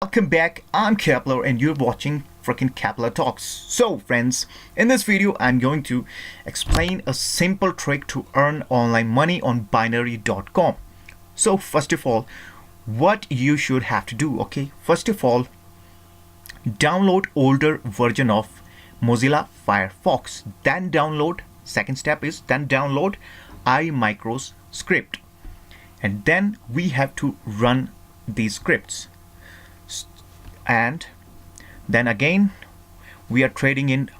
welcome back. I'm Kepler and you're watching freaking Kepler Talks. So friends, in this video I'm going to explain a simple trick to earn online money on binary.com. So first of all, what you should have to do, okay? First of all, download older version of Mozilla Firefox. Then second step is download iMicro's script. And then we have to run these scripts. And then again, we are trading in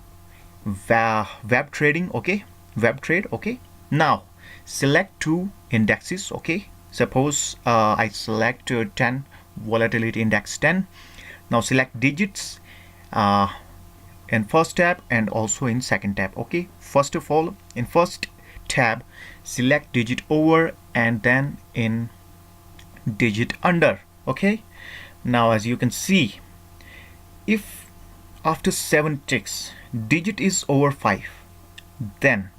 web trading, okay? Web trade, okay? Now, select two indexes, okay? Suppose I select 10, volatility index 10. Now select digits in first tab and also in second tab, okay? First of all, in first tab, select digit over and then in digit under, okay? Now as you can see, if after 7 ticks digit is over 5, then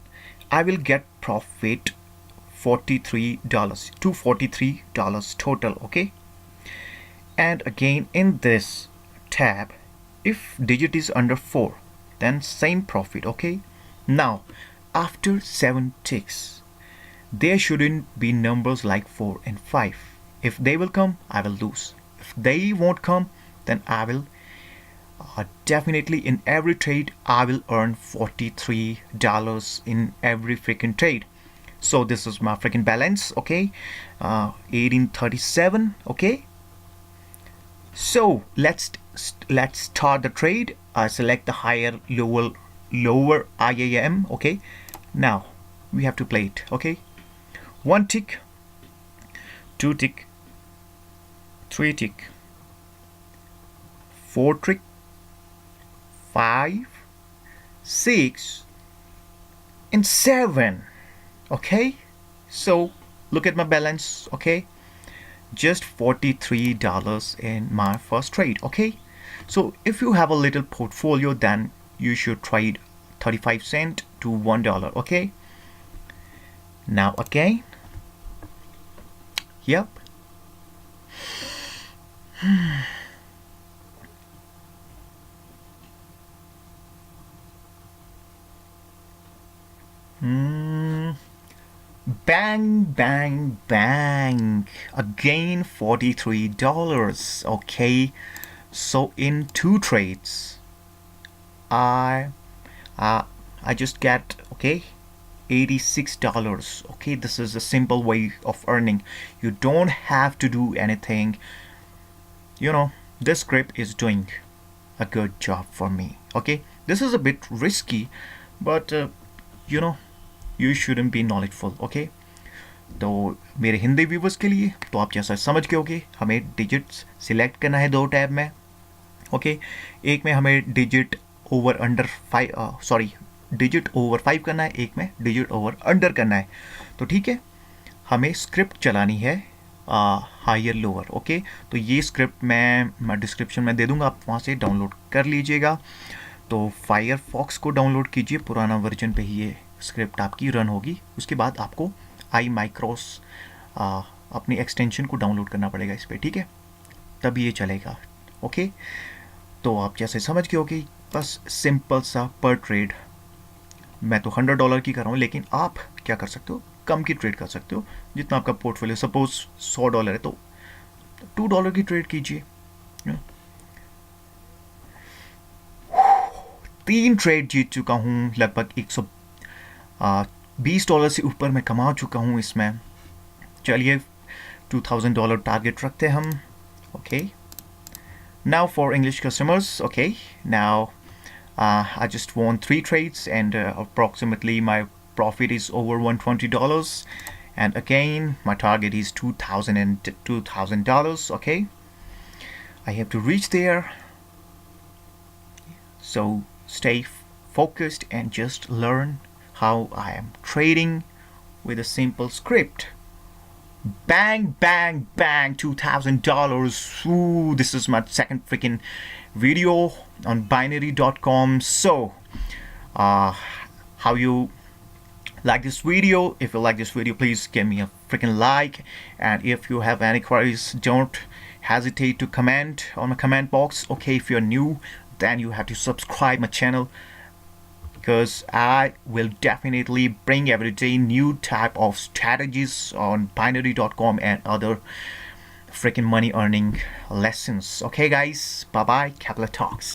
I will get profit $43, $243 total, okay? And again in this tab, if digit is under 4, then same profit, okay? Now after 7 ticks, there shouldn't be numbers like 4 and 5. If they will come, I will lose. If they won't come, then I will definitely in every trade I will earn $43 in every freaking trade. So this is my freaking balance, okay? 1837, okay? So let's start the trade. I select the higher lower IAM, okay? Now we have to play it, okay? 1 tick, 2 tick, 3 tick, 4 tick, 5, 6 and 7, okay? So look at my balance, okay? Just $43 in my first trade, okay? So if you have a little portfolio, then you should trade 35 cents to $1, okay? Now again, yep. Bang, bang, bang. Again, $43, okay? So in 2 trades, I just get, okay, $86, okay? This is a simple way of earning. You don't have to do anything. You know, this script is doing a good job for me, okay? This is a bit risky, but you know, you shouldn't be knowledgeable, okay? तो मेरे Hindi viewers के लिए तो आप जैसा समझ गए होगे, हमें डिजिट्स सिलेक्ट करना है 2 टैब में, ओके? एक में हमें digit over under 5 sorry digit over 5 करना है, एक में डिजिट ओवर अंडर करना है. तो ठीक है, हमें स्क्रिप्ट चलानी है हायर लोअर, ओके? तो ये स्क्रिप्ट मैं डिस्क्रिप्शन में दे दूंगा, आप वहाँ से डाउनलोड कर लीजिएगा. तो फायरफॉक्स को डाउनलोड कीजिए, पुराना वर्जन पे ही ये स्क्रिप्ट आपकी रन होगी. उसके बाद आपको iMicros अपनी एक्सटेंशन को डाउनलोड करना पड़ेगा इस पर, ठीक है? तभी ये चलेगा, ओके? तो आप जैसे समझ गए हो कि बस सिंपल सा पर ट्रेड. मैं तो $100 की कर रहा हूँ, लेकिन आप क्या कर सकते हो, कम की ट्रेड कर सकते हो. जितना आपका पोर्टफोलियो, सपोज $100 है तो $2 की ट्रेड कीजिए. 3 ट्रेड जीत चुका हूँ, लगभग $120 से ऊपर मैं कमा चुका हूँ इसमें. चलिए $2000 टारगेट रखते हैं हम, okay? Now for English customers, okay? Now I just won 3 trades and approximately my profit is over $120. And again, my target is $2,000, okay? I have to reach there. So stay focused and just learn how I am trading with a simple script. Bang, bang, bang, $2,000. Ooh, this is my second freaking video on binary.com. So how you like this video? If you like this video, please give me a freaking like, and if you have any queries, don't hesitate to comment on my comment box. Okay, if you're new, then you have to subscribe my channel, because I will definitely bring every day new type of strategies on binary.com and other freaking money earning lessons. Okay guys, bye bye, Capital Talks.